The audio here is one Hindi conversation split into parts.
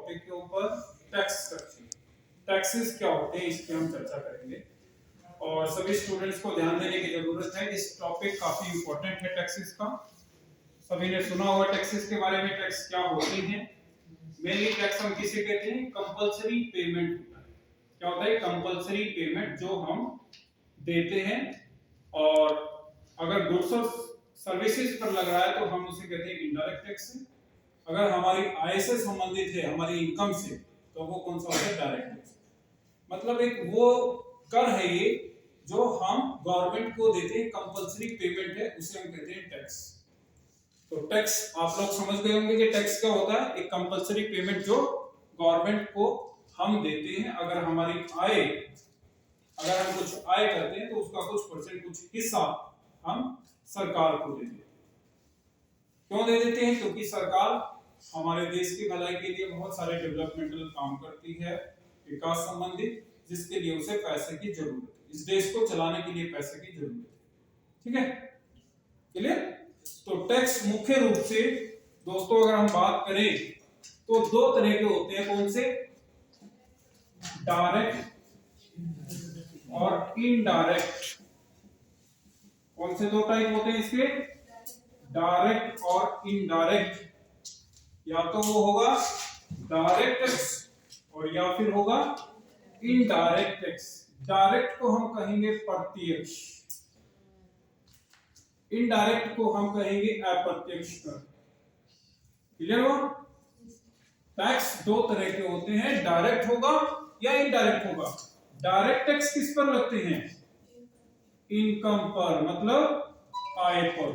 टॉपिक के ऊपर टैक्स स्ट्रक्चर, टैक्सेस क्या होते हैं इसकी हम चर्चा करेंगे। और सभी स्टूडेंट्स को ध्यान देने की जरूरत है, इस टॉपिक काफी इंपॉर्टेंट है टैक्सेस का। सभी ने सुना होगा टैक्सेस के बारे में, टैक्स क्या होते हैं। मेनली टैक्स हम किसे कहते हैं, कंपलसरी पेमेंट होता है। क्या होता है, कंपलसरी पेमेंट जो हम देते हैं, और अगर गुड्स और सर्विसेज पर लग रहा है तो हम उसे कहते हैं इनडायरेक्ट टैक्स। अगर हमारी आय से संबंधित है, हमारी इनकम से, तो वो कौन सा होता है, डायरेक्ट टैक्स। मतलब एक वो कर है ये जो हम गवर्नमेंट को देते हैं, कंपलसरी पेमेंट है, उसे हम कहते हैं टैक्स। तो टैक्स आप लोग समझ गए होंगे कि टैक्स क्या होता है, एक कंपलसरी पेमेंट जो गवर्नमेंट को हम देते हैं। अगर हमारी आय, अगर हम कुछ आय करते हैं तो उसका कुछ परसेंट, कुछ हिस्सा हम सरकार को देते हैं। क्यों दे देते हैं, क्योंकि सरकार हमारे देश की भलाई के लिए बहुत सारे डेवलपमेंटल काम करती है, विकास संबंधित, जिसके लिए उसे पैसे की जरूरत है। इस देश को चलाने के लिए पैसे की जरूरत है। ठीक है, क्लियर। तो टैक्स मुख्य रूप से दोस्तों अगर हम बात करें तो दो तरह के होते हैं। कौन से, डायरेक्ट और इनडायरेक्ट। कौन से दो टाइप होते हैं इसके, डायरेक्ट और इनडायरेक्ट। या तो वो होगा डायरेक्ट टैक्स और या फिर होगा इनडायरेक्ट टैक्स। डायरेक्ट को हम कहेंगे प्रत्यक्ष, इनडायरेक्ट को हम कहेंगे अप्रत्यक्ष कर। क्लियर हो। टैक्स दो तरह के होते हैं, डायरेक्ट होगा या इनडायरेक्ट होगा। डायरेक्ट टैक्स किस पर लगते हैं, इनकम पर, मतलब आय पर।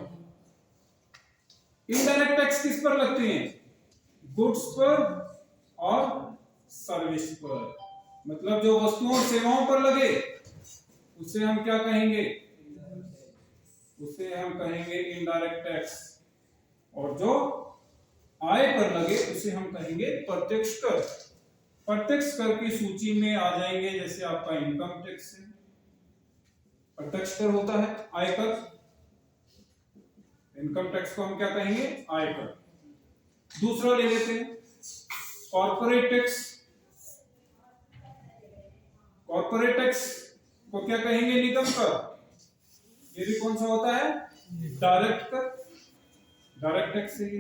इनडायरेक्ट टैक्स किस पर लगते हैं, गुड्स पर और सर्विस पर। मतलब जो वस्तुओं और सेवाओं पर लगे उसे हम क्या कहेंगे, उसे हम कहेंगे इनडायरेक्ट टैक्स। और जो आय पर लगे उसे हम कहेंगे प्रत्यक्ष कर। प्रत्यक्ष कर की सूची में आ जाएंगे जैसे आपका इनकम टैक्स है, प्रत्यक्ष कर होता है, आयकर। इनकम टैक्स को हम क्या कहेंगे, आयकर। दूसरा ले लेते हैं कॉर्पोरेट टैक्स। कॉर्पोरेट टैक्स को क्या कहेंगे, निगम कर। ये भी कौन सा होता है, डायरेक्ट कर। डायरेक्ट टैक्स है ये,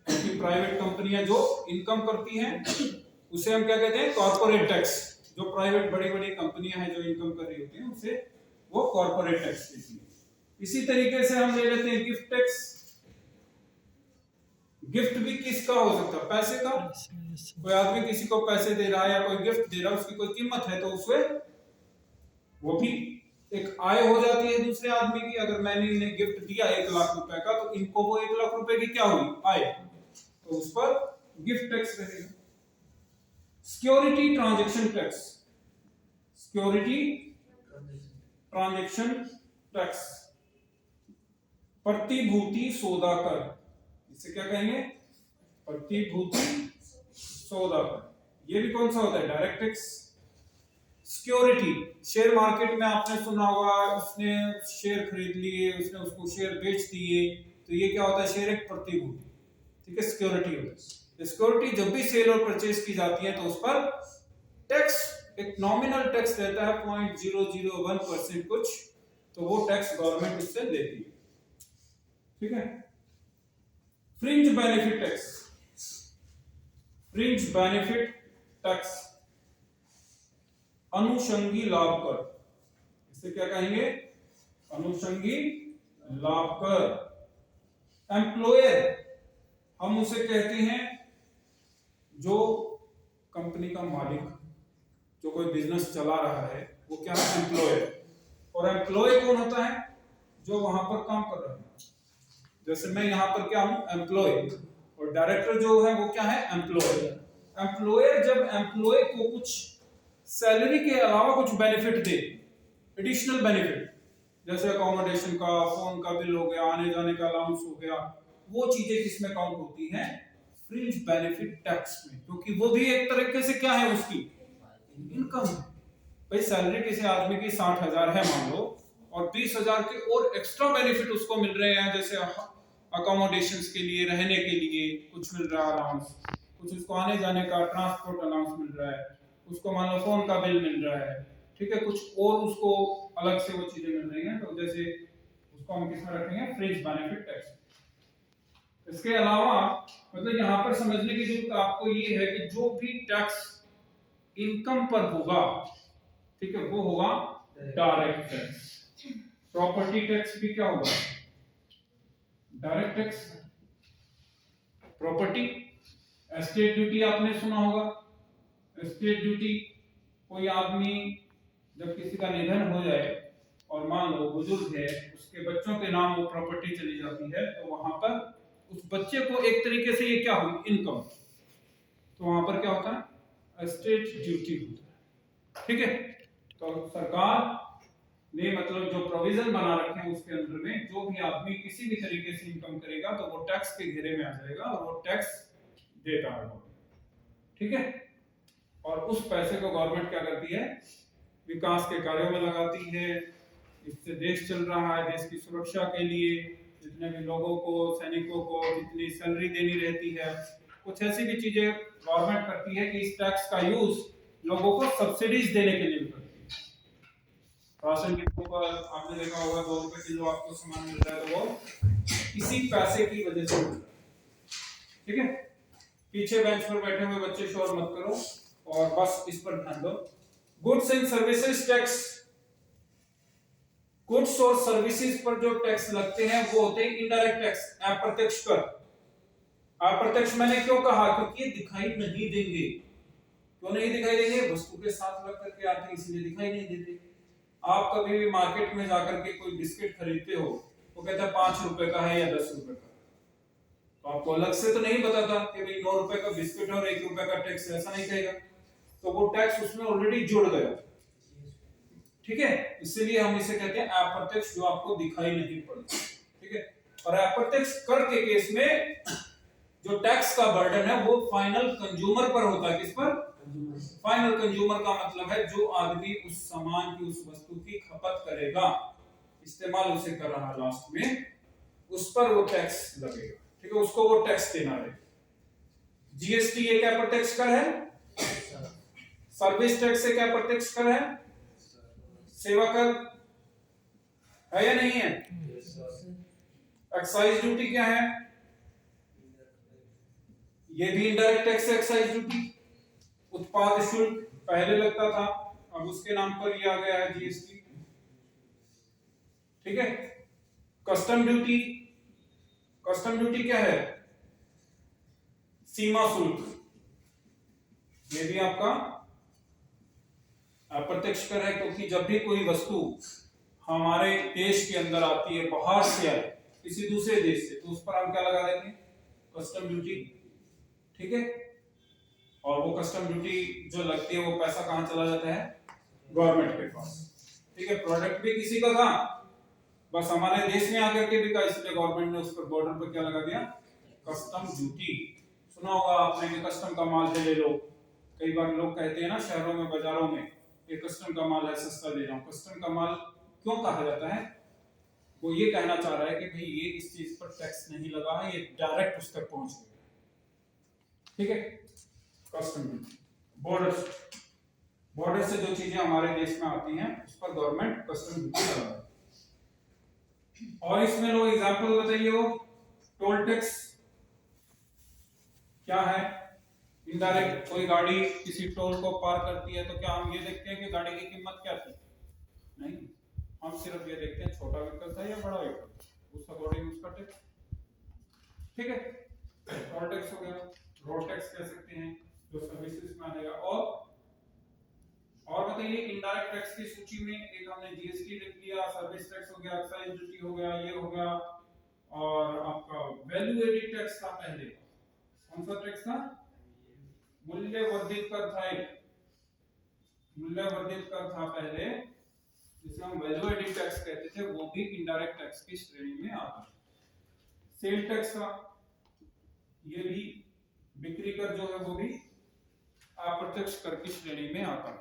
क्योंकि प्राइवेट कंपनियां जो इनकम करती हैं उसे हम क्या कहते हैं, कॉर्पोरेट टैक्स। जो प्राइवेट बड़ी बड़ी कंपनियां हैं जो इनकम कर रही होती हैं उसे वो कॉर्पोरेट टैक्स कहती है। इसी तरीके से हम ले लेते हैं गिफ्ट टैक्स। गिफ्ट भी किसका हो सकता है, पैसे का। कोई आदमी किसी को पैसे दे रहा है या कोई गिफ्ट दे रहा है, उसकी कोई कीमत है तो उसे वो भी एक आय हो जाती है दूसरे आदमी की। अगर मैंने इन्हें गिफ्ट दिया 1 लाख रुपए का तो इनको वो 1 लाख रुपए की क्या हुई, आय, तो उस पर गिफ्ट टैक्स रहेगा। Security transaction tax, security transaction tax. प्रतिभूति सौदा कर, इसे क्या कहेंगे, प्रतिभूति सौदा कर। ये भी कौन सा होता है, direct tax. Security, share market में आपने सुना होगा, उसने शेयर खरीद लिए, उसने उसको शेयर बेच दिए, तो ये क्या होता है, शेयर एक प्रतिभूति। ठीक है, सिक्योरिटी होता है। सिक्योरिटी जब भी सेल और परचेज की जाती है तो उस पर टैक्स, एक नॉमिनल टैक्स रहता है 0.001% कुछ, तो वो टैक्स गवर्नमेंट उससे लेती है। ठीक है। Fringe benefit tax, fringe benefit tax, अनुषंगी लाभ कर। इसे क्या कहेंगे, अनुषंगी लाभ कर। एम्प्लॉयर, हम उसे कहते हैं जो कंपनी का मालिक, जो कोई बिजनेस चला रहा है, वो क्या है, एम्प्लॉयर। और एम्प्लॉय कौन होता है, जो वहां पर काम कर रहा है। जैसे मैं यहां पर क्या हूं, एम्प्लॉय, और डायरेक्टर जो है वो क्या है, एम्प्लॉय। एम्प्लॉयर जब एम्प्लॉय को कुछ सैलरी के अलावा कुछ बेनिफिट दे, एडिशनल बेनिफिट, जैसे अकोमोडेशन का, फोन का बिल हो गया, आने जाने का अलाउंस हो गया, वो चीजें किसमें काउंट होती हैं, फ्रिंज बेनिफिट टैक्स में। क्योंकि वो भी एक तरीके से क्या है, उसकी इनकम। भाई सैलरी किसी आदमी की 60,000 है मान लो, और 20,000 के और एक्स्ट्रा बेनिफिट उसको मिल रहे हैं, जैसे अकोमोडेशंस के लिए, रहने के लिए कुछ मिल रहा है अलाउंस, कुछ उसको आने जाने का ट्रांसपोर्ट अलाउंस मिल रहा है, उसको मान लो फोन का बिल मिल रहा है, ठीक है, कुछ और उसको अलग से वो चीजें मिल रही हैं, तो जैसे उसको हम किसमें रखेंगे, फ्रिज बेनिफिट टैक्स। इसके अलावा मतलब यहाँ पर समझने की जरूरत आपको ये है कि जो भी टैक्स इनकम पर होगा, ठीक है, वो होगा डायरेक्ट टैक्स। प्रॉपर्टी टैक्स भी क्या होगा, direct tax. Property, estate duty आपने सुना होगा, एस्टेट ड्यूटी, कोई आदमी जब किसी का निधन हो जाए और मान लो बुजुर्ग है, उसके बच्चों के नाम वो प्रॉपर्टी चली जाती है, तो वहां पर उस बच्चे को एक तरीके से ये क्या हुई, इनकम, तो वहां पर क्या होता है, एस्टेट ड्यूटी होता है, ठीक है। तो सरकार ने मतलब जो प्रोविजन बना रखे हैं उसके अंदर में जो भी आदमी किसी भी तरीके से इनकम करेगा तो वो टैक्स के घेरे में आ जाएगा और वो टैक्स देता है, ठीक है। और उस पैसे को गवर्नमेंट क्या करती है, विकास के कार्यों में लगाती है, इससे देश चल रहा है, देश की सुरक्षा के लिए जितने भी लोगों को, सैनिकों को जितनी सैलरी देनी रहती है, कुछ ऐसी भी चीजें गवर्नमेंट करती है कि इस टैक्स का यूज लोगों को सब्सिडीज देने के लिए करती है। राशन के ऊपर आपने देखा होगा 2 रुपए किलो आपको सामान मिल रहा है, तो वो इसी पैसे की वजह से मिल रहा है, ठीक है। पीछे बेंच पर बैठे हुए बच्चे शोर मत करो और बस इस पर ध्यान दो। Goods and services tax, goods और सर्विसेज पर जो टैक्स लगते हैं वो होते हैं इनडायरेक्ट टैक्स, अप्रत्यक्ष कर। अप्रत्यक्ष मैंने क्यों कहा, क्योंकि ये दिखाई नहीं देंगे। क्यों नहीं दिखाई देंगे, वस्तु के साथ लग करके आते हैं इसलिए दिखाई नहीं देते। आप कभी भी मार्केट में जाकर के कोई बिस्किट खरीदते हो, वो कहता है 5 रुपए का है या 10 रुपए का, तो आपको अलग से तो नहीं बताता कि भाई 9 रुपए का बिस्किट और 1 रुपए का टैक्स, ऐसा नहीं कहेगा, तो वो टैक्स उसमें ऑलरेडी जुड़ गया, ठीक है। इसीलिए हम इसे कहते हैं अप्रत्यक्ष, जो आपको दिखाई नहीं पड़ता, ठीक है। और अप्रत्यक्ष कर के केस में जो टैक्स का बर्डन है वो फाइनल कंज्यूमर पर होता है, किस पर, फाइनल कंज्यूमर का मतलब है जो आदमी उस सामान की, उस वस्तु की खपत करेगा, इस्तेमाल उसे कर रहा है लास्ट में, उस पर वो टैक्स लगेगा, ठीक है, उसको वो टैक्स देना है। जीएसटी एक अप्रत्यक्ष कर है, सर्विस टैक्स एक अप्रत्यक्ष कर है, सेवा कर है या नहीं है, एक्साइज ड्यूटी क्या है, ये भी इनडायरेक्ट टैक्स है, एक्साइज ड्यूटी। उत्पाद शुल्क पहले लगता था, अब उसके नाम पर ये आ गया है जीएसटी, ठीक है। कस्टम ड्यूटी, कस्टम ड्यूटी क्या है, सीमा शुल्क, ये भी आपका अप्रत्यक्ष कर है, क्योंकि जब भी कोई वस्तु हमारे देश के अंदर आती है, बाहर से आए किसी दूसरे देश से, तो उस पर हम क्या लगा देते हैं, कस्टम ड्यूटी, ठीक है। और वो कस्टम ड्यूटी जो लगती है वो पैसा कहां चला जाता है, गवर्नमेंट के पास, ठीक है। प्रोडक्ट भी किसी का था, बस हमारे देश में आकर के बिका, इसलिए गवर्नमेंट ने उस पर बॉर्डर पर क्या लगा दिया, कस्टम ड्यूटी। सुना होगा आपने कि कस्टम का माल है ले लो, कई बार लोग कहते हैं ना शहरों में, बाजारों में, ये कस्टम का माल है सस्ता दे रहा हूं। कस्टम का माल क्यों कहा जाता है, वो ये कहना चाह रहा है कि भाई ये इस चीज पर टैक्स नहीं लगा है, ये डायरेक्ट उस तक पहुंच गया, ठीक है। कस्टम ड्यूटी, बॉर्डर, बॉर्डर से जो चीजें हमारे देश में आती हैं उस पर गवर्नमेंट कस्टम ड्यूटी लगाती है। और इसमें लोग एग्जांपल बताइए, वो टोल टैक्स क्या है, इनडायरेक्ट। कोई गाड़ी किसी टोल को पार करती है तो क्या हम ये देखते हैं कि गाड़ी की कीमत क्या थी, नहीं, हम सिर्फ ये देखते हैं छोटा व्हीकल था या बड़ा व्हीकल, उस अकॉर्डिंग उसका टैक्स, ठीक है। टोल टैक्स हो गया, रोड टैक्स कह सकते हैं जो सर्विसेज में आएगा। और बताइए इनडायरेक्ट टैक्स की सूची में एक हमने जीएसटी लिख लिया, सर्विस टैक्स हो गया, एक्साइज ड्यूटी हो गया, ये हो गया, और आपका वैल्यू एडिड टैक्स था पहले, कौन सा टैक्स था, मूल्य वर्धित कर था, एक मूल्य वर्धित कर था पहले, जिसे हम वैल्यू एडिड टैक्स कहते थे, वो भी इनडायरेक्ट टैक्स की श्रेणी में आता है। सेल टैक्स था, ये भी बिक्री कर जो है वो भी अप्रत्यक्ष कर की श्रेणी में आता है,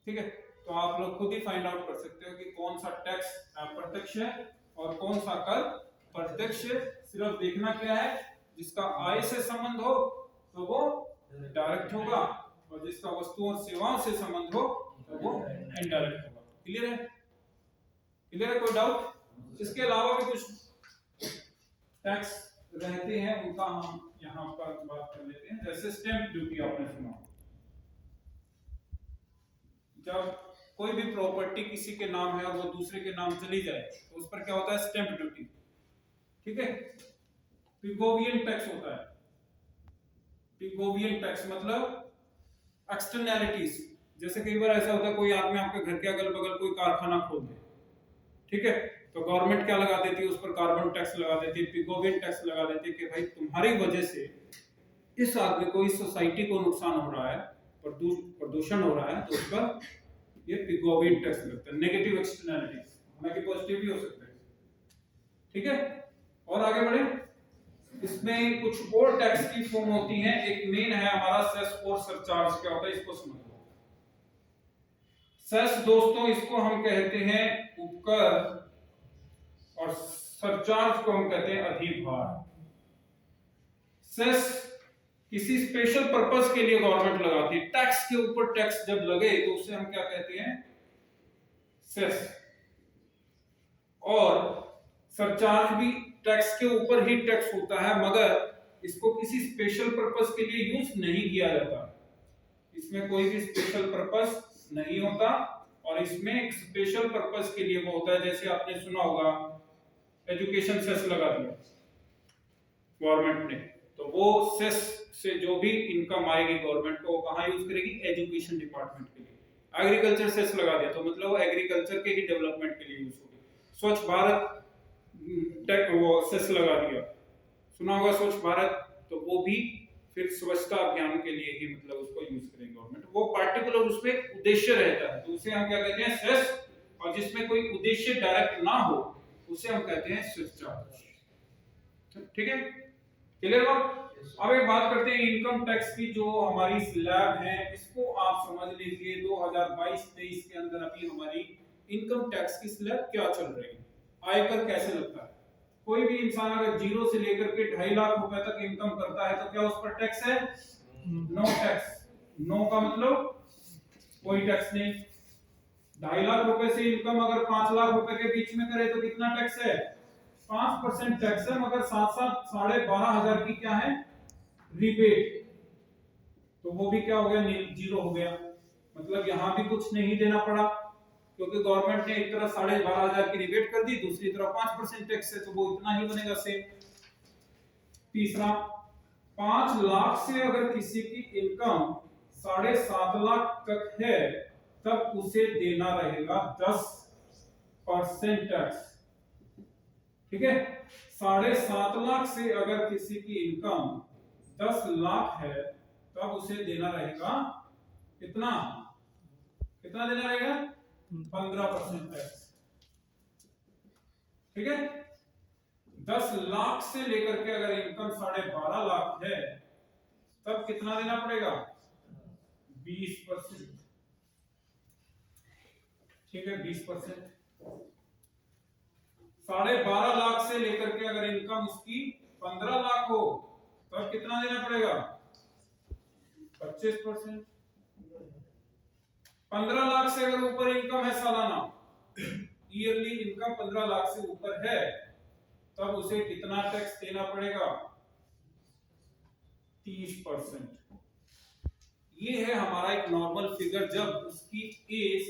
ठीक है। तो आप लोग खुद ही फाइंड आउट कर सकते हो कि कौन सा टैक्स अप्रत्यक्ष है और कौन सा कर प्रत्यक्ष है। सिर्फ देखना क्या है, जिसका आय से संबंध हो तो वो डायरेक्ट होगा, और जिसका वस्तुओं और सेवाओं से संबंध हो तो वो इनडायरेक्ट होगा। क्लियर है? क्लियर है? कोई डाउट? इसके अलावा भी कुछ टैक्स रहते हैं, उनका हम यहाँ पर बात कर लेते हैं। जैसे स्टैंप ड्यूटी आपने सुना, जब कोई भी प्रॉपर्टी किसी के नाम है और वो दूसरे के नाम चली जाए तो उस पर क्या होता है? Stamp duty. ठीक है? पिगोवियन टैक्स होता है। पिगोवियन टैक्स मतलब एक्सटर्नैलिटीज। जैसे कई बार ऐसा होता है कोई आदमी आपके घर के अगल बगल कोई कारखाना खोल दे, ठीक है, तो गवर्नमेंट क्या लगा देती है? उस पर कार्बन टैक्स लगा देती है, पिगोवियन टैक्स लगा देती है कि भाई तुम्हारी वजह से इस आदमी को, इस सोसाइटी को नुकसान हो रहा है, प्रदूषण हो रहा है, तो उस पर ये पिगोवियन टैक्स लगता है। नेगेटिव एक्सटर्नैलिटीज, हालांकि पॉजिटिव भी हो सकता है। ठीक है? और आगे बढ़े। इसमें कुछ और टैक्स की फॉर्म होती हैं। एक मेन है हमारा सेस और सरचार्ज। क्या होता है इसको समझो। सेस दोस्तों इसको हम कहते हैं उपकर, और सरचार्ज को हम कहते हैं अधिभार। सेस किसी स्पेशल पर्पस के लिए गवर्नमेंट लगाती है। टैक्स के ऊपर टैक्स जब लगे तो उसे हम क्या कहते हैं? सेस। और सरचार्ज भी टैक्स के ऊपर ही टैक्स होता है, मगर इसको किसी स्पेशल पर्पस के लिए यूज नहीं किया जाता। इसमें कोई भी स्पेशल पर्पस नहीं होता, और इसमें एक स्पेशल पर्पस के लिए वो होता है। जैसे आपने सुना होगा एजुकेशन सेस लगा दिया गवर्नमेंट ने, तो वो सेस से जो भी इनकम आएगी गवर्नमेंट को, कहां यूज करेगी? एजुकेशन डिपार्टमेंट के लिए। एग्रीकल्चर सेस लगा दिया तो मतलब वो एग्रीकल्चर के ही डेवलपमेंट के लिए यूज होगी। स्वच्छ भारत टेक वो सेस लगा दिया, सुना होगा स्वच्छ भारत, तो वो भी फिर स्वच्छता अभियान के लिए ही मतलब उसको यूज करेंगे गवर्नमेंट। वो पार्टिकुलर उसमें उद्देश्य रहता है, तो उसे हम क्या कहते हैं? सेस। और जिसमें कोई उद्देश्य डायरेक्ट ना हो उसे हम कहते हैं सरचार्ज। ठीक है? क्लियर हो? अब एक बात करते हैं इनकम टैक्स की। जो हमारी स्लैब है इसको आप समझ लीजिए 2022-23 के अंदर अभी हमारी इनकम टैक्स की स्लैब क्या चल रही है, आयकर कैसे लगता है। कोई भी इंसान अगर 0 से लेकर के 2.5 लाख रुपए तक इनकम करता है तो क्या उस पर टैक्स है? No tax. नो का मतलब कोई टैक्स नहीं। 2.5 लाख रुपए से इनकम अगर 5 लाख रुपए के बीच में करे तो कितना टैक्स है? 5% टैक्स है, मगर साथ साथ 12,500 की क्या है? रिबेट। तो वो भी क्या हो गया? जीरो हो गया। मतलब यहां भी कुछ नहीं देना पड़ा, क्योंकि गवर्नमेंट ने एक तरफ 12,500 की रिबेट कर दी, दूसरी तरफ 5% टैक्स है, तो वो इतना ही बनेगा सेम। तीसरा, 5 लाख से अगर किसी की इनकम 7.5 लाख तक है तब उसे देना रहेगा 10% टैक्स। ठीक है? 7.5 लाख से अगर किसी की इनकम 10 लाख है तब उसे देना रहेगा कितना? कितना देना रहेगा? 15% टैक्स। ठीक है? 10 लाख से लेकर के अगर इनकम 12.5 लाख है तब कितना देना पड़ेगा? 20%। ठीक है? 20%। 12.5 लाख से लेकर के अगर इनकम उसकी 15 लाख हो तब कितना देना पड़ेगा? 25%। 15 लाख से अगर ऊपर इनकम है सालाना, ईयरली इनकम 15 लाख से ऊपर है तब उसे कितना टैक्स देना पड़ेगा? 30%। ये है हमारा एक नॉर्मल फिगर जब उसकी एज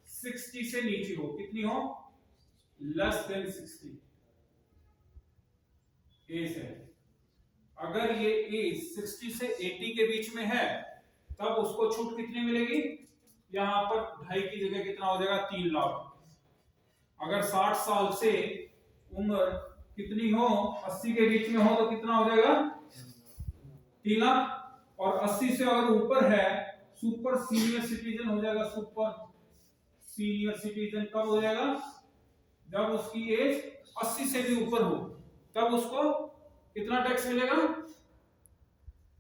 60 से नीचे हो। कितनी हो? लेस देन 60 एज है। अगर ये एज 60 से 80 के बीच में है तब उसको छूट कितनी मिलेगी? यहां पर 2.5 की जगह कितना हो जाएगा? 3 लाख। अगर 60 साल से उम्र कितनी हो? 80 के बीच में हो तो कितना हो जाएगा? 3 लाख। और 80 से अगर ऊपर है सुपर सीनियर सिटीजन हो जाएगा। सुपर सीनियर सिटीजन कब हो जाएगा? जब उसकी एज 80 से भी ऊपर हो, तब उसको कितना टैक्स मिलेगा?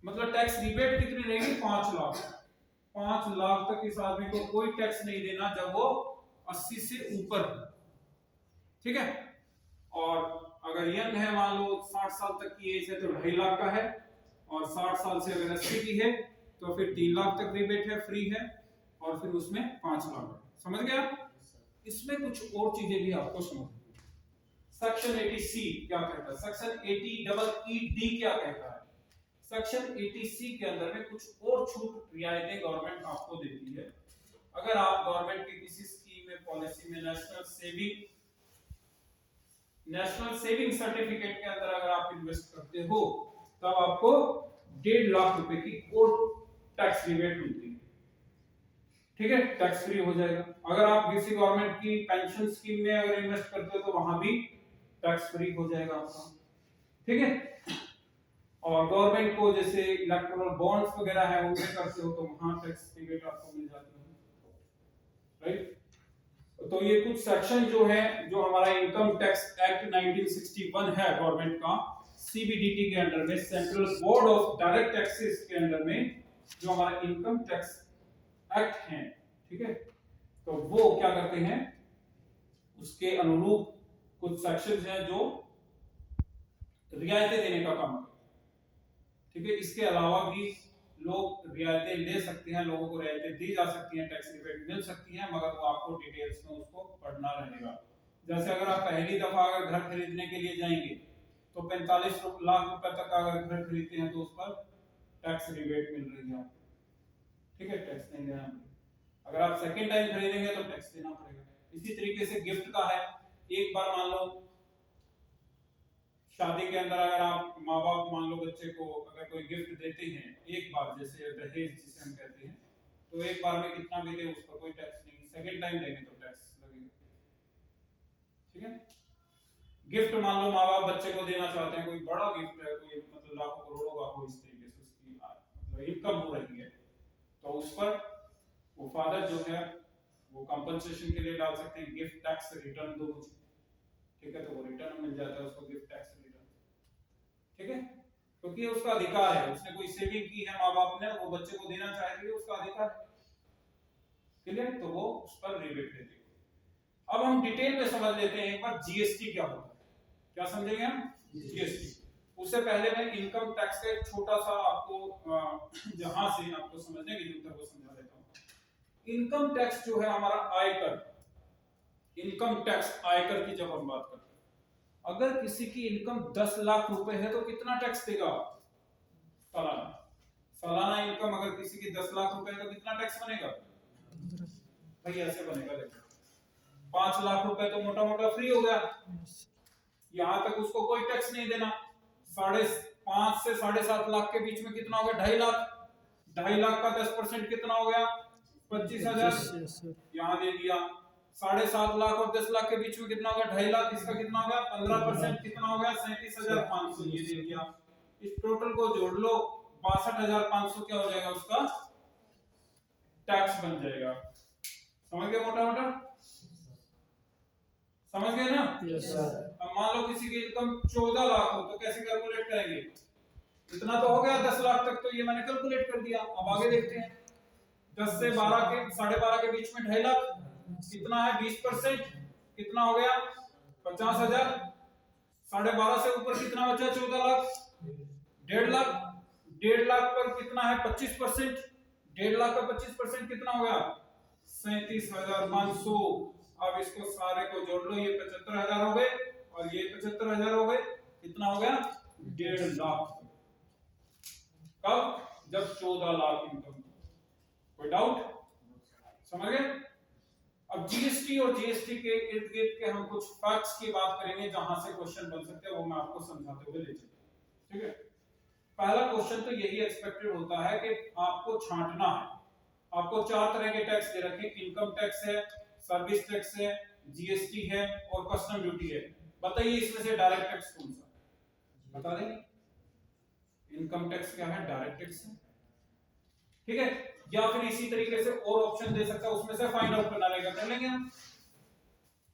मतलब टैक्स रिबेट कितनी रहेगी? 5 लाख। 5 लाख तक इस आदमी को कोई टैक्स नहीं देना जब वो 80 से ऊपर है। ठीक है? और अगर यंग है, मान लो 60 साल तक की एज है तो 2.5 लाख का है। और 60 साल से अगर 80 की है तो फिर 3 लाख तक रिबेट है, फ्री है, और फिर उसमें 5 लाख है। समझ गए आप? इसमें कुछ और चीजें भी आपको समझनी है। सेक्शन 80C क्या कहता है, सेक्शन 80EED क्या कहता है? सेक्शन 80C के अंदर में कुछ और छूट रियायतें गवर्नमेंट आपको देती है। अगर आप गवर्नमेंट की किसी स्कीम में, पॉलिसी में नेशनल सेविंग सर्टिफिकेट के अंदर अगर आप इन्वेस्ट करते हो तब आपको 1.5 लाख रुपए की और टैक्स रिबेट मिलती है। ठीक है, टैक्स फ्री हो जाएगा। अगर आप किसी गवर्नमेंट की पेंशन स्कीम में अगर इन्वेस्ट करते हो तो वहां भी टैक्स फ्री हो जाएगा आपका। ठीक है, और गवर्नमेंट को जैसे इलेक्टोरल बॉन्ड्स वगैरह है उनमें करते हो तो वहां टैक्स रिबेट आपको मिल जाती है। राइट, तो ये कुछ सेक्शन जो है, जो हमारा इनकम टैक्स एक्ट 1961 है गवर्नमेंट का, सीबीडीटी के अंडर में, central board of direct taxes के अंडर में जो हमारा इनकम टैक्स एक्ट है, ठीक है, तो वो क्या करते हैं, उसके अनुरूप कुछ सेक्शंस हैं जो रियायतें देने का काम करते हैं। ठीक है, इसके अलावा भी लोग रियायतें ले सकते हैं, लोगों को रियायतें दी जा सकती हैं, टैक्स रिबेट मिल सकती है, मगर वो आपको डिटेल्स में उसको पढ़ना रहेगा। जैसे अगर आप पहली दफा अगर घर खरीदने के लिए जाएंगे तो 45 लाख रुपए तक अगर घर खरीदते हैं तो उस पर टैक्स रिबेट मिल रही है। ठीक है, टैक्स नहीं देना। अगर आप सेकंड टाइम खरीदेंगे तो टैक्स देना पड़ेगा। इसी तरीके से गिफ्ट का है, एक बार मान लो शादी के अंदर अगर आप माँ बाप मान लो बच्चे को अगर कोई गिफ्ट देते हैं एक बार, जैसे दहेज जिसे हम कहते हैं, तो एक बार में कितना भी दे उस पर कोई टैक्स नहीं, सेकंड टाइम देंगे तो टैक्स लगेगा। ठीक है, गिफ्ट मान लो माँ बाप बच्चे को देना चाहते हैं, कोई बड़ा गिफ्ट है, कोई मतलब लाखों करोड़ों का हो, इस तरीके से उसकी मतलब इनकम हो रही है, तो उस पर वो फादर जो है वो कंपनसेशन के लिए डाल सकते हैं गिफ्ट टैक्स रिटर्न दो मुझे। ठीक है, तो वो रिटर्न मिल जाता है उसको, गिफ्ट टैक्स रिटर्न। ठीक है, क्योंकि ये उसका अधिकार है, उसने कोई सेविंग की है माँ बाप ने, वो बच्चे को देना चाहेगी, उसका अधिकार है। क्लियर, तो वो उस पर रिबेट देती है। अब हम डिटेल में समझ लेते हैं एक बार जीएसटी क्या होता है। क्या समझेंगे हम? जीएसटी। उससे पहले मैं इनकम टैक्स का एक छोटा सा आपको जहां से आपको समझने की जरूरत है वो समझा देता हूं। इनकम टैक्स जो है हमारा आयकर, इनकम टैक्स आयकर की जब हम बात करते हैं, अगर किसी की इनकम 10 लाख रुपए है तो कितना टैक्स देगा? सालाना। सालाना इनकम अगर किसी की 10 लाख रुपए है तो कितना टैक्स बनेगा? भाई ऐसे बनेगा, देखो 5 लाख रुपए तो मोटा मोटा फ्री हो गया, यहां तक उसको कोई टैक्स नहीं देना। 5.5 से 7.5 लाख के बीच में कितना हो गया? 2.5 लाख। 2.5 लाख का 10% कितना हो गया? 25,000, यहाँ दे दिया। 7.5 लाख और 10 लाख के बीच में कितना हो गया? 2.5 लाख, इसका कितना हो गया? 15% कितना हो गया? 37,500, ये दे दिया। इस टोटल को जोड़ लो, 62,500 क्या हो जाएगा उसका? टैक्स बन जाएगा। समझ गए मोटा मोटा? समझ गए ना? Yes sir. अब मान लो किसी की इनकम 14 लाख हो तो कैसे कैलकुलेट करेंगे? इतना तो हो गया 10 लाख तक, तो ये मैंने कैलकुलेट कर दिया। अब आगे देखते हैं, 10 से 12 के 12.5 के बीच में 2.5 लाख कितना है? 20% कितना हो गया? 50,000। 12.5 से ऊपर कितना बचा? 14 लाख। 1.5 लाख। 1.5 लाख पर कितना है? 25%। 1.5 लाख का 25% कितना हो गया? 37,500। अब इसको सारे को जोड़ लो, ये 75,000 हो गए और ये 75,000 हो गए, कितना हो गया? 1.5 लाख। कब? जब 14 लाख इनकम। कोई डाउट? समझ गए? अब जीएसटी और जीएसटी के इर्द गिर्द के हम कुछ फैक्ट्स की बात करेंगे जहां से क्वेश्चन बन सकते हैं, वो मैं आपको समझाते हुए ले चलूंगा। ठीक है, पहला क्वेश्चन तो यही एक्सपेक्टेड होता है कि आपको छांटना है। आपको 4 तरह के टैक्स दे रखे, इनकम टैक्स है, सर्विस टैक्स है, जीएसटी है और कस्टम ड्यूटी है। बताइए इसमें से डायरेक्ट टैक्स कौन सा? बता देंगे? इनकम टैक्स क्या है? डायरेक्ट टैक्स है। ठीक है, या फिर इसी तरीके से और ऑप्शन दे सकता है, उसमें से फाइंड आउट करना रहेगा। कर लेंगे हम?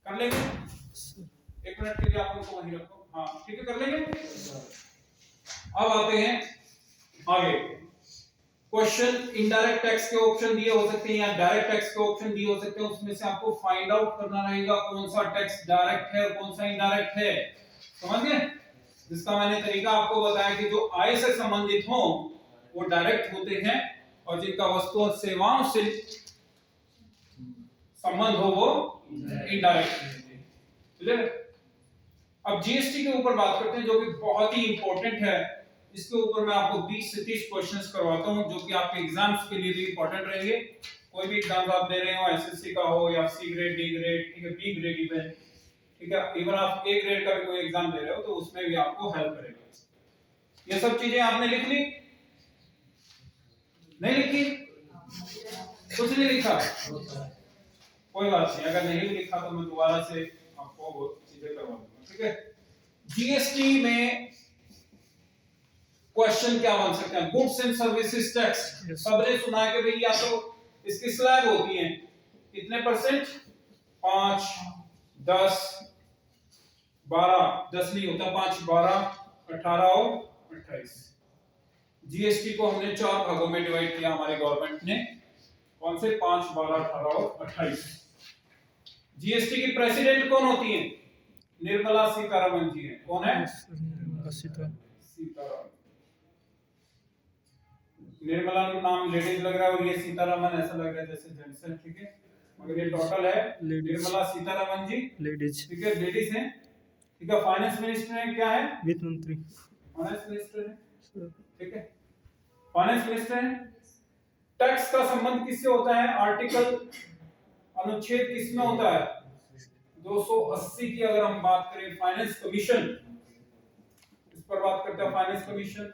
कर लेंगे? 1 मिनट के लिए आप उनको वहीं रखो। हाँ ठीक है, कर लेंगे। अब आते हैं आगे। क्वेश्चन इनडायरेक्ट टैक्स के ऑप्शन दिए हो सकते हैं या डायरेक्ट टैक्स के ऑप्शन दिए हो सकते हैं, उसमें से आपको फाइंड आउट करना रहेगा कौन सा टैक्स डायरेक्ट है और कौन सा इनडायरेक्ट है। समझ गए? जिसका मैंने तरीका आपको बताया कि जो आय से संबंधित हो वो डायरेक्ट होते हैं और जिनका वस्तु और सेवाओं से संबंध हो वो इनडायरेक्ट होते हैं। क्लियर? अब जीएसटी के ऊपर बात करते हैं जो कि बहुत ही इंपॉर्टेंट है। इसके ऊपर मैं आपको 20 से 30 क्वेश्चंस करवाता हूं जो कि आपके एग्जाम्स के लिए भी इंपॉर्टेंट रहेंगे। कोई भी एग्जाम आप दे रहे हो, एसएससी का हो या सी ग्रेड, डी ग्रेड, ठीक है, बी ग्रेड इवन, ठीक है, इवन आप ए ग्रेड का भी कोई एग्जाम दे रहे हो तो उसमें भी आपको हेल्प करेगा। ये सब चीजें आपने लिख ली? नहीं लिखी? कुछ नहीं लिखा? कोई बात नहीं, अगर नहीं लिखा तो मैं दोबारा से आपको वो चीजें करवा दूंगा, ठीक है। जीएसटी में क्वेश्चन क्या बन सकते हैं? गुड्स एंड सर्विसेज टैक्स, सबने सुना है कि भाई या तो इसकी स्लैब होती है कितने परसेंट? 5, 10, 12, 10 नहीं होता, 5, 12, 18 और 28। जीएसटी को हमने 4 भागों में डिवाइड किया हमारे गवर्नमेंट ने। कौन से? 5, 12, 18 और 28। जीएसटी की प्रेसिडेंट कौन होती है? निर्मला सीतारमण जी है। कौन है? सीतारमण। निर्मला नाम लेडीज लग रहा है और ये सीतारमण ऐसा लग रहा है जैसे जेंट्स है, ठीक है, मगर ये टोटल है निर्मला सीतारमण जी, लेडीज, ठीक है, लेडीज हैं, ठीक है। फाइनेंस मिनिस्टर है, क्या है? वित्त मंत्री, फाइनेंस मिनिस्टर है, ठीक है, फाइनेंस मिनिस्टर है। टैक्स का संबंध किससे होता है? आर्टिकल अनुच्छेद किसमें होता है? 280 की अगर हम बात करें, फाइनेंस कमीशन, इस पर बात करते हैं, फाइनेंस कमीशन,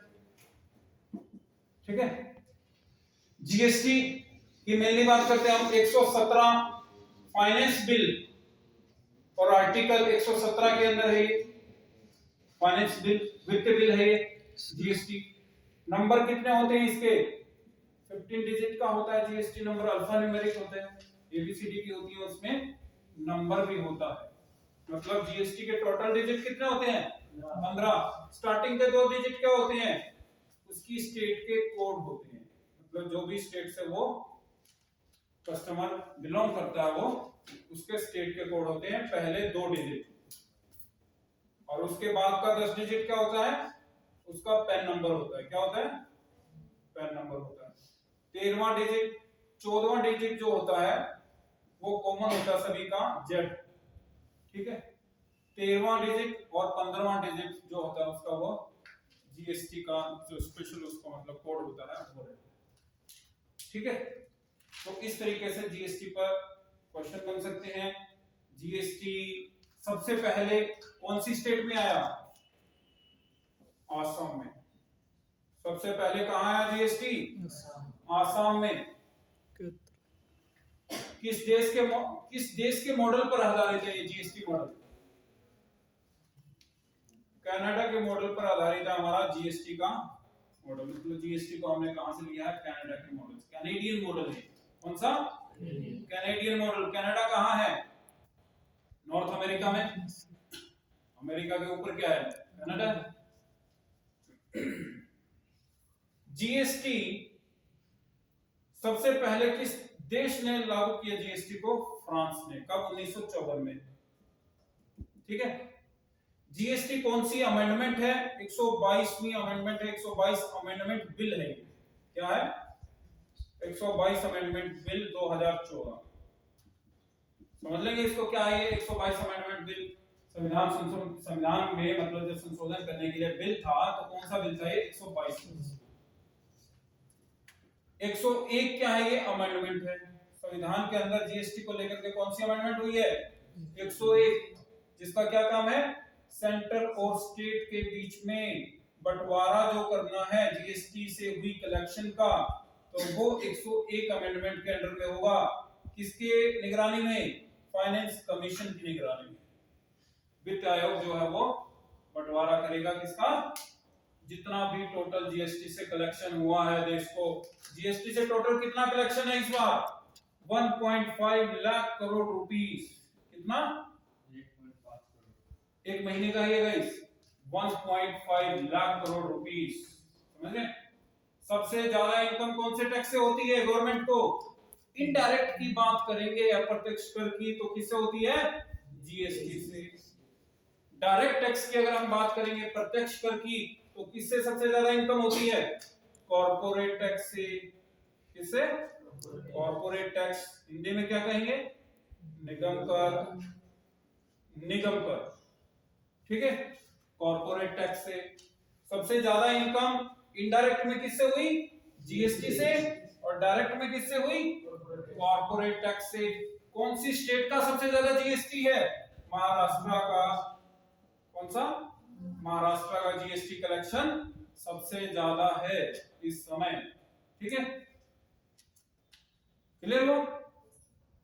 ठीक है। जीएसटी की मेनली बात करते हैं हम 117 फाइनेंस बिल और आर्टिकल 117 के अंदर है ये फाइनेंस बिल, वित्त बिल है ये जीएसटी। नंबर कितने होते हैं इसके? 15 डिजिट का होता है जीएसटी नंबर, अल्फा न्यूमेरिक होते हैं, एबीसीडी की होती है, उसमें नंबर भी होता है। मतलब जीएसटी के टोटल डिजिट कितने होते हैं? 15। स्टार्टिंग के 2 डिजिट क्या होते हैं? उसकी स्टेट के कोड होते हैं, मतलब जो भी स्टेट से वो कस्टमर बिलोंग करता है वो उसके स्टेट के कोड होते हैं, पहले 2 डिजिट, और उसके बाद का 10 डिजिट क्या होता है? उसका पैन नंबर होता है। क्या होता है? पैन नंबर होता है। 13वां डिजिट, 14वां डिजिट जो होता है वो कॉमन होता है सभी का, जेड, ठीक है। 13वां डिजिट और 15वां डिजिट जो होता है उसका वो जीएसटी का जो स्पेशल उसका मतलब कोड होता है वो है, ठीक है। तो इस तरीके से जीएसटी पर क्वेश्चन बन सकते हैं। जीएसटी सबसे पहले कौन सी स्टेट में आया? आसाम में। सबसे पहले कहां आया जीएसटी? आसाम में। किस देश के मॉडल पर आधारित है ये जीएसटी मॉडल? कनाडा के मॉडल पर आधारित है हमारा जीएसटी का मॉडल। मतलब जीएसटी को हमने कहां से लिया है? कनाडा के मॉडल, कैनेडियन मॉडल है। कौन सा? Canadian model. कनाडा कहां है? नॉर्थ अमेरिका में। अमेरिका के ऊपर क्या है? कनाडा। जीएसटी सबसे पहले किस देश ने लागू किया जीएसटी को? फ्रांस ने। कब? 1954 में, ठीक है। जीएसटी कौन सी अमेंडमेंट है? 122वीं अमेंडमेंट है, 122 अमेंडमेंट बिल है। क्या है? 122 अमेंडमेंट बिल 2014। समझ लेंगे इसको क्या है ये 122 अमेंडमेंट बिल? संविधान में मतलब जब संशोधन करने के लिए बिल था तो कौन सा बिल था ये? 122। 101 क्या है? ये अमेंडमेंट है। संविधान के अंदर जीएसटी को लेकर के कौन सी अमेंडमेंट हुई है? 101, जिसका क्या काम है? सेंटर और स्टेट के बीच में बंटवारा जो करना है जीएसटी से हुई कलेक्शन का, तो वो 101 अमेंडमेंट के अंडर में होगा। किसके निगरानी में? फाइनेंस कमीशन की निगरानी में। वित्त आयोग जो है वो बंटवारा करेगा किसका? जितना भी टोटल जीएसटी से कलेक्शन हुआ है देश को। जीएसटी से टोटल कितना कलेक्शन है इस बार? 1.5 लाख करोड़ रुपीस। कितना? 1.5 करोड़। एक महीने का ये गाइस 1.5 लाख करोड़ रुपीस। समझ गए? सबसे ज्यादा इनकम कौन से टैक्स से होती है गवर्नमेंट को? इनडायरेक्ट की बात करेंगे, अप्रत्यक्ष कर की, तो किससे होती है? जीएसटी से। डायरेक्ट टैक्स की अगर हम बात करेंगे, प्रत्यक्ष कर की, तो किससे सबसे ज्यादा इनकम होती है? कॉर्पोरेट टैक्स से। किससे? कॉर्पोरेट टैक्स, हिंदी में क्या कहेंगे? निगम कर, निगम कर, ठीक है। कॉर्पोरेट टैक्स से सबसे ज्यादा इनकम इनडायरेक्ट में किससे हुई? जीएसटी से। और डायरेक्ट में किससे हुई? कॉर्पोरेट टैक्स से। कौन सी स्टेट का सबसे ज्यादा जीएसटी है? महाराष्ट्र का। कौन सा? महाराष्ट्र का जीएसटी कलेक्शन सबसे ज्यादा है इस समय, ठीक है। क्लियर हो?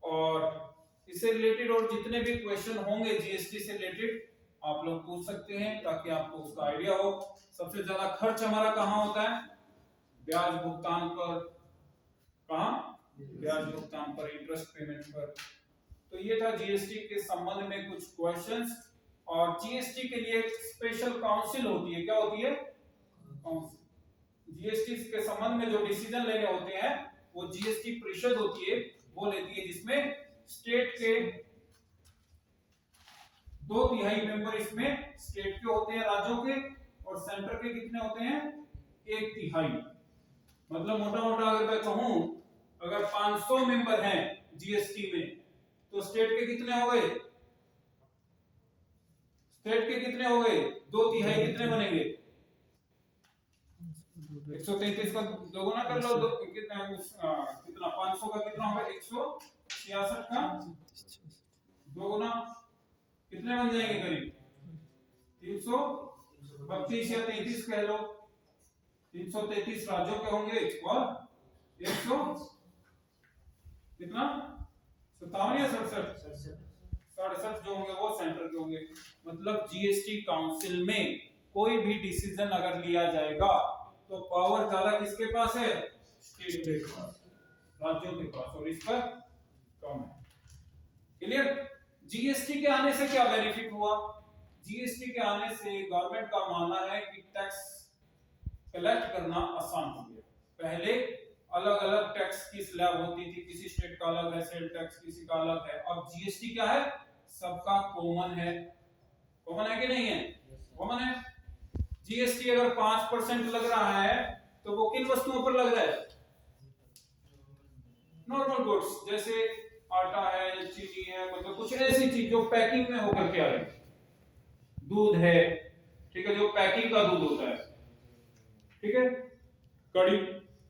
और इससे रिलेटेड और जितने भी क्वेश्चन होंगे जीएसटी से रिलेटेड आप लोग पूछ सकते हैं, ताकि आपको उसका आइडिया हो। सबसे ज्यादा खर्च हमारा कहाँ होता है? ब्याज भुगतान पर। कहाँ? ब्याज भुगतान पर, इंटरेस्ट पेमेंट पर। तो ये था जीएसटी के संबंध में कुछ क्वेश्चंस। और जीएसटी के लिए एक स्पेशल काउंसिल होती है। क्या होती है? जीएसटी के संबंध में जो डिसीजन लेने होते हैं वो जीएसटी परिषद होती है, वो लेती है, जिसमें स्टेट के 2/3 मेंबर इसमें स्टेट के होते हैं, राज्यों के, और सेंटर के कितने होते हैं? 1/3। मतलब मोटा मोटा अगर मैं कहूं, अगर 500 मेंबर हैं जीएसटी में, तो स्टेट के कितने हो गए? स्टेट के कितने हो गए? 2/3 कितने बनेंगे? 133 का दोगुना कर लो, कितना 500 का कितना होगा? 166 का दोगुना कितने बन जाएंगे? करीब 332 या 33 कह लो। 333 राज्यों के होंगे और 100 कितना 57 या 67 जो होंगे वो सेंटर के होंगे। मतलब जीएसटी काउंसिल में कोई भी डिसीजन अगर लिया जाएगा तो पावर ज्यादा किसके पास है? स्टेट के पास, राज्यों के पास, और इस पर कम है। क्लियर? जीएसटी के आने से क्या बेनिफिट हुआ? जीएसटी के आने से गवर्नमेंट का मानना है कि टैक्स कलेक्ट करना आसान हो गया। पहले अलग अलग टैक्स की स्लैब होती थी, किसी स्टेट का अलग है सेल टैक्स, किसी का अलग है। अब जीएसटी क्या है? सबका कॉमन है। कॉमन है कि नहीं है? कॉमन है। जीएसटी अगर 5% लग रहा है तो वो किन वस्तुओं पर लग रहा है? नॉर्मल गुड्स, जैसे आटा है, चीनी है, मतलब कुछ ऐसी चीज जो पैकिंग में होकर के आ रही है। दूध है, ठीक है, जो पैकिंग का दूध होता है, ठीक है। कड़ी,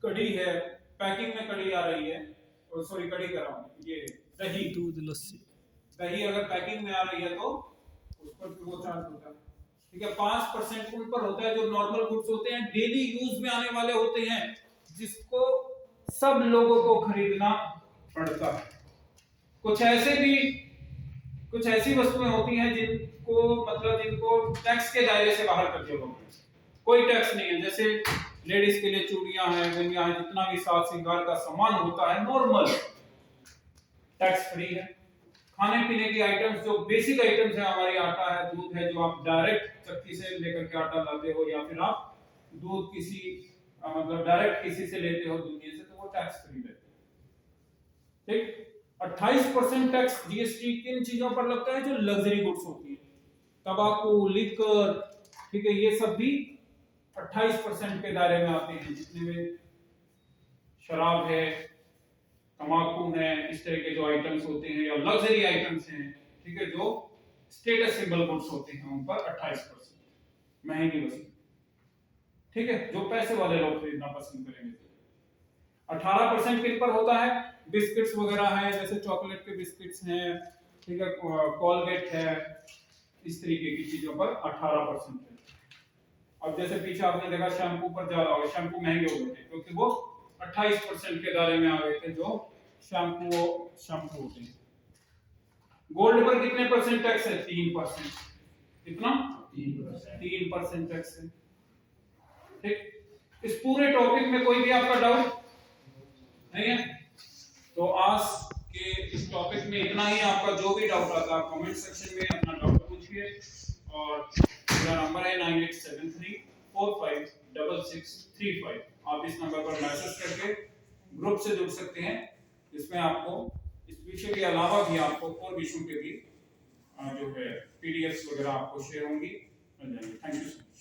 कड़ी है, पैकिंग में कड़ी आ रही है, और सॉरी कड़ी कर रहा हूं, ये दही, दूध, लस्सी, दही अगर पैकिंग में आ रही है तो उस पर वो चार्ज होता है, ठीक है। 5% उन पर होता है जो नॉर्मल गुड्स होते हैं, डेली यूज में आने वाले होते हैं, जिसको सब लोगों को खरीदना पड़ता है। कुछ ऐसी वस्तुएं होती हैं जिनको मतलब जिनको टैक्स के दायरे से बाहर कर दिया गया है, कोई टैक्स नहीं है। जैसे लेडीज के लिए चूड़ियां हैं, गंगियां हैं, जितना भी साज श्रृंगार का सामान होता है नॉर्मल टैक्स फ्री है। खाने पीने की आइटम्स जो बेसिक आइटम्स है हमारी, आटा है, दूध है, जो आप डायरेक्ट चक्की से लेकर के आटा लाते हो, या फिर आप दूध किसी मतलब डायरेक्ट किसी से लेते हो दुनिया से, तो वो टैक्स फ्री रहते हैं, ठीक। 28% टैक्स जीएसटी किन चीजों पर लगता है? जो लग्जरी गुड्स होती है, तंबाकू, लिकर, ठीक है, ये सब भी 28% के दायरे में आते हैं। जितने में शराब है, तंबाकू है, इस तरह के जो आइटम्स होते हैं, या लग्जरी आइटम्स हैं, ठीक है, जो स्टेटस सिंबल गुड्स होते हैं, उन पर 28% महंगी वस्तु, ठीक है, जो पैसे वाले लोग खरीदना पसंद करेंगे। 18% किन पर होता है? बिस्किट्स वगैरह है, जैसे चॉकलेट के बिस्किट्स हैं, ठीक है, कोलगेट है, इस तरीके की चीजों पर 18% है। अब जैसे पीछे आपने देखा शैम्पू पर ज्यादा हो गया, शैम्पू महंगे हो गए थे क्योंकि वो 28% के दायरे में आ गए थे जो शैम्पू होते हैं। गोल्ड पर कितने परसेंट टैक्स है? 3%। कितना? 3% टैक्स है, ठीक। इस पूरे टॉपिक में कोई भी आपका डाउट नहीं है? तो आज के इस टॉपिक में इतना ही। आपका जो भी डाउट आता है कमेंट सेक्शन में अपना डाउट पूछिए, और मेरा नंबर है 9873456635। आप इस नंबर पर मैसेज करके ग्रुप से जुड़ सकते हैं, जिसमें आपको इस विषय के अलावा भी आपको और विषयों के भी जो है पीडीएफ वगैरह आपको शेयर होंगी, मिल जाएंगे। Thank you so much.